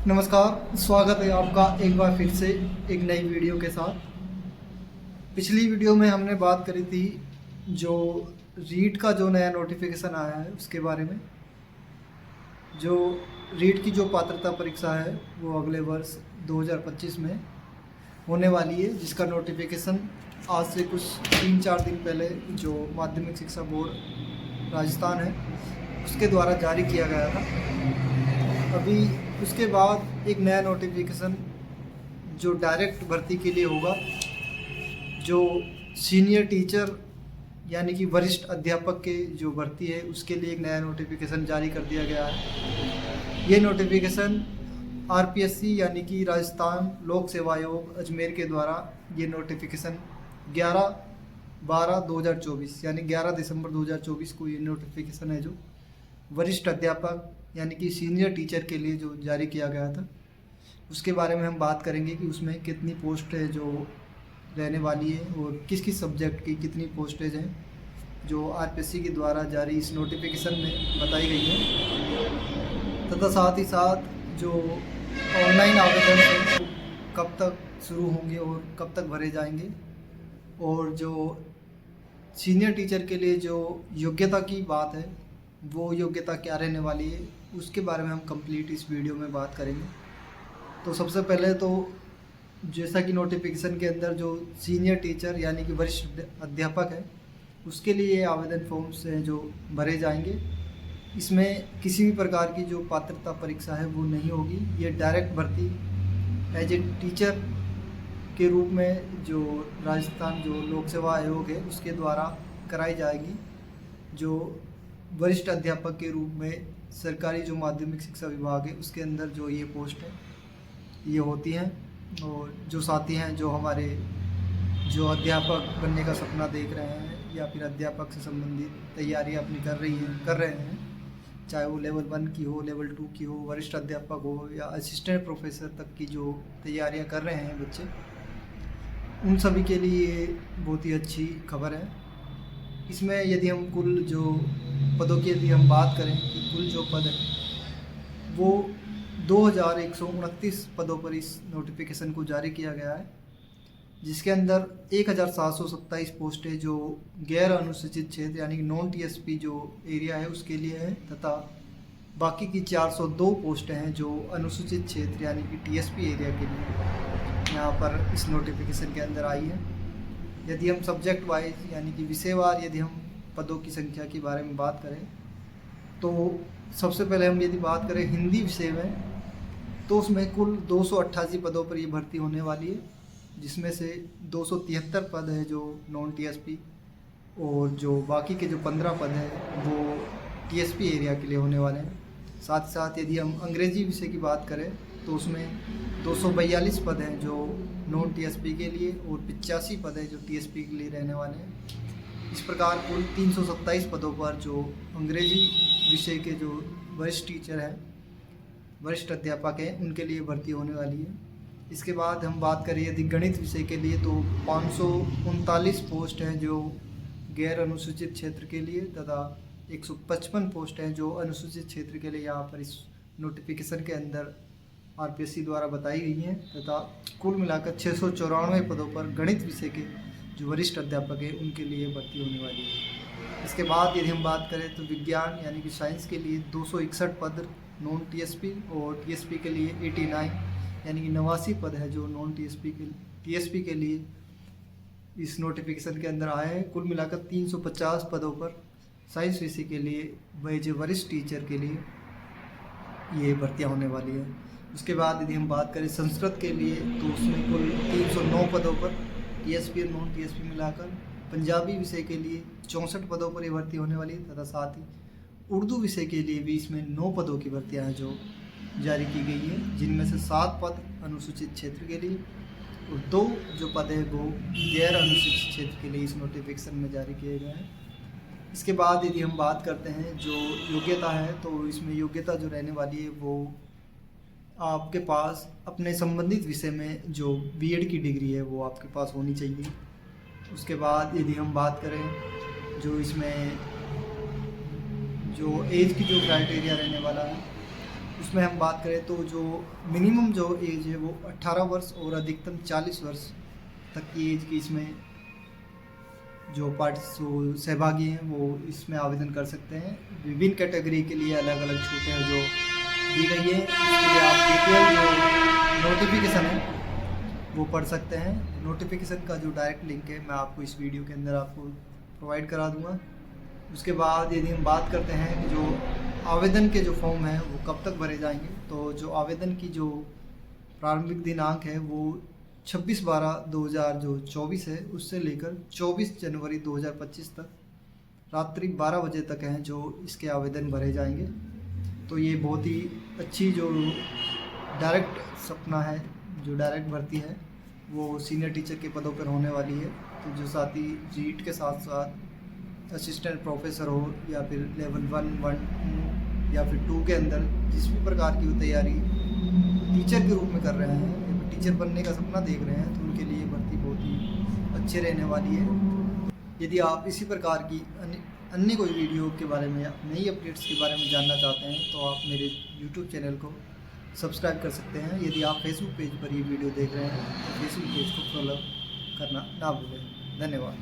नमस्कार, स्वागत है आपका एक बार फिर से एक नई वीडियो के साथ। पिछली वीडियो में हमने बात करी थी जो रीट का जो नया नोटिफिकेशन आया है उसके बारे में। जो रीट की जो पात्रता परीक्षा है वो अगले वर्ष 2025 में होने वाली है, जिसका नोटिफिकेशन आज से कुछ 3-4 दिन पहले जो माध्यमिक शिक्षा बोर्ड राजस्थान है उसके द्वारा जारी किया गया था। अभी उसके बाद एक नया नोटिफिकेशन जो डायरेक्ट भर्ती के लिए होगा, जो सीनियर टीचर यानी कि वरिष्ठ अध्यापक के जो भर्ती है उसके लिए एक नया नोटिफिकेशन जारी कर दिया गया है। ये नोटिफिकेशन आरपीएससी यानी कि राजस्थान लोक सेवा आयोग अजमेर के द्वारा ये नोटिफिकेशन 11/12/2024 यानी 11 दिसंबर 2024 को ये नोटिफिकेशन है जो वरिष्ठ अध्यापक यानी कि सीनियर टीचर के लिए जो जारी किया गया था। उसके बारे में हम बात करेंगे कि उसमें कितनी पोस्ट है जो रहने वाली है और किस किस सब्जेक्ट की कितनी पोस्टेज हैं जो आरपीएससी के द्वारा जारी इस नोटिफिकेशन में बताई गई है, तथा साथ ही साथ जो ऑनलाइन आवेदन है कब तक शुरू होंगे और कब तक भरे जाएंगे, और जो सीनियर टीचर के लिए जो योग्यता की बात है वो योग्यता क्या रहने वाली है उसके बारे में हम कंप्लीट इस वीडियो में बात करेंगे। तो सबसे पहले तो जैसा कि नोटिफिकेशन के अंदर जो सीनियर टीचर यानी कि वरिष्ठ अध्यापक है उसके लिए आवेदन फॉर्म्स हैं जो भरे जाएंगे। इसमें किसी भी प्रकार की जो पात्रता परीक्षा है वो नहीं होगी। ये डायरेक्ट भर्ती एज ए टीचर के रूप में जो राजस्थान जो लोक सेवा आयोग है उसके द्वारा कराई जाएगी। जो वरिष्ठ अध्यापक के रूप में सरकारी जो माध्यमिक शिक्षा विभाग है उसके अंदर जो ये पोस्ट है ये होती हैं, और जो साथी हैं जो हमारे जो अध्यापक बनने का सपना देख रहे हैं या फिर अध्यापक से संबंधित तैयारियां अपनी कर रहे हैं, चाहे वो लेवल 1 की हो, लेवल 2 की हो, वरिष्ठ अध्यापक हो या असिस्टेंट प्रोफेसर तक की जो तैयारियां कर रहे हैं बच्चे, उन सभी के लिए बहुत ही अच्छी खबर है। इसमें यदि हम कुल जो पदों की यदि हम बात करें कि कुल जो पद है वो 2129 पदों पर इस नोटिफिकेशन को जारी किया गया है, जिसके अंदर 1727 पोस्टें जो गैर अनुसूचित क्षेत्र यानी कि नॉन टीएसपी जो एरिया है उसके लिए है, तथा बाकी की 402 पोस्टें हैं जो अनुसूचित क्षेत्र यानी कि टीएसपी एरिया के लिए यहाँ पर इस नोटिफिकेशन के अंदर आई है। यदि हम सब्जेक्ट वाइज यानी कि विषयवार यदि हम पदों की संख्या के बारे में बात करें तो सबसे पहले हम यदि बात करें हिंदी विषय में तो उसमें कुल 288 पदों पर ये भर्ती होने वाली है, जिसमें से 273 पद है जो नॉन टीएसपी और जो बाकी के जो 15 पद हैं वो टीएसपी एरिया के लिए होने वाले हैं। साथ ही साथ यदि हम अंग्रेजी विषय की बात करें तो उसमें 242 पद हैं जो नॉन टीएसपी के लिए और 85 पद हैं जो टीएसपी के लिए रहने वाले हैं। इस प्रकार कुल 327 पदों पर जो अंग्रेजी विषय के जो वरिष्ठ टीचर हैं, वरिष्ठ अध्यापक हैं, उनके लिए भर्ती होने वाली है। इसके बाद हम बात करें यदि गणित विषय के लिए तो 539 पोस्ट हैं जो गैर अनुसूचित क्षेत्र के लिए, तथा 155 पोस्ट हैं जो अनुसूचित क्षेत्र के लिए यहाँ पर इस नोटिफिकेशन के अंदर आरपीएससी द्वारा बताई गई हैं, तथा कुल मिलाकर 694 पदों पर गणित विषय के जो वरिष्ठ अध्यापक हैं उनके लिए भर्ती होने वाली है। इसके बाद यदि हम बात करें तो विज्ञान यानी कि साइंस के लिए 261 पद नॉन टीएसपी और टीएसपी के लिए 89 यानी कि 89 पद है जो नॉन टीएसपी के लिए इस नोटिफिकेशन के अंदर आए हैं। कुल मिलाकर 350 पदों पर साइंस विषय के लिए वह वरिष्ठ टीचर के लिए ये भर्तियाँ होने वाली है। उसके बाद यदि हम बात करें संस्कृत के लिए तो उसमें कुल 309 पदों पर टीएसपी और नॉन टीएसपी मिलाकर, पंजाबी विषय के लिए 64 पदों पर ये भर्ती होने वाली है, तथा साथ ही उर्दू विषय के लिए भी इसमें 9 पदों की भर्तियाँ हैं जो जारी की गई है, जिनमें से 7 पद अनुसूचित क्षेत्र के लिए और 2 जो पद है वो गैर अनुसूचित क्षेत्र के लिए इस नोटिफिकेशन में जारी किए गए हैं। इसके बाद यदि हम बात करते हैं जो योग्यता है तो इसमें योग्यता जो रहने वाली है वो आपके पास अपने संबंधित विषय में जो बीएड की डिग्री है वो आपके पास होनी चाहिए। उसके बाद यदि हम बात करें जो इसमें जो एज की जो क्राइटेरिया रहने वाला है उसमें हम बात करें तो जो मिनिमम जो एज है वो 18 वर्ष और अधिकतम 40 वर्ष तक की एज की इसमें जो सहभागी हैं वो इसमें आवेदन कर सकते हैं। विभिन्न कैटेगरी के लिए अलग अलग छूटें हैं जो दी गई है। इसके लिए आप डिटेल जो नोटिफिकेशन है वो पढ़ सकते हैं। नोटिफिकेशन का जो डायरेक्ट लिंक है मैं आपको इस वीडियो के अंदर आपको प्रोवाइड करा दूंगा। उसके बाद यदि हम बात करते हैं कि जो आवेदन के जो फॉर्म हैं वो कब तक भरे जाएंगे, तो जो आवेदन की जो प्रारंभिक दिनांक है वो 26/12/2024 है, उससे लेकर 24 जनवरी 2025 तक रात्रि 12 बजे तक हैं जो इसके आवेदन भरे जाएंगे। तो ये बहुत ही अच्छी जो डायरेक्ट सपना है, जो डायरेक्ट भर्ती है वो सीनियर टीचर के पदों पर होने वाली है। तो जो साथ ही जीट के साथ साथ असिस्टेंट प्रोफेसर हो या फिर लेवल 1, 1 या फिर 2 के अंदर जिस भी प्रकार की वो तैयारी टीचर के रूप में कर रहे हैं या फिर टीचर बनने का सपना देख रहे हैं, तो उनके लिए भर्ती बहुत ही अच्छी रहने वाली है। यदि आप इसी प्रकार की अन्य कोई वीडियो के बारे में या नई अपडेट्स के बारे में जानना चाहते हैं तो आप मेरे यूट्यूब चैनल को सब्सक्राइब कर सकते हैं। यदि आप फेसबुक पेज पर ये वीडियो देख रहे हैं तो फेसबुक पेज को फॉलो करना ना भूलें। धन्यवाद।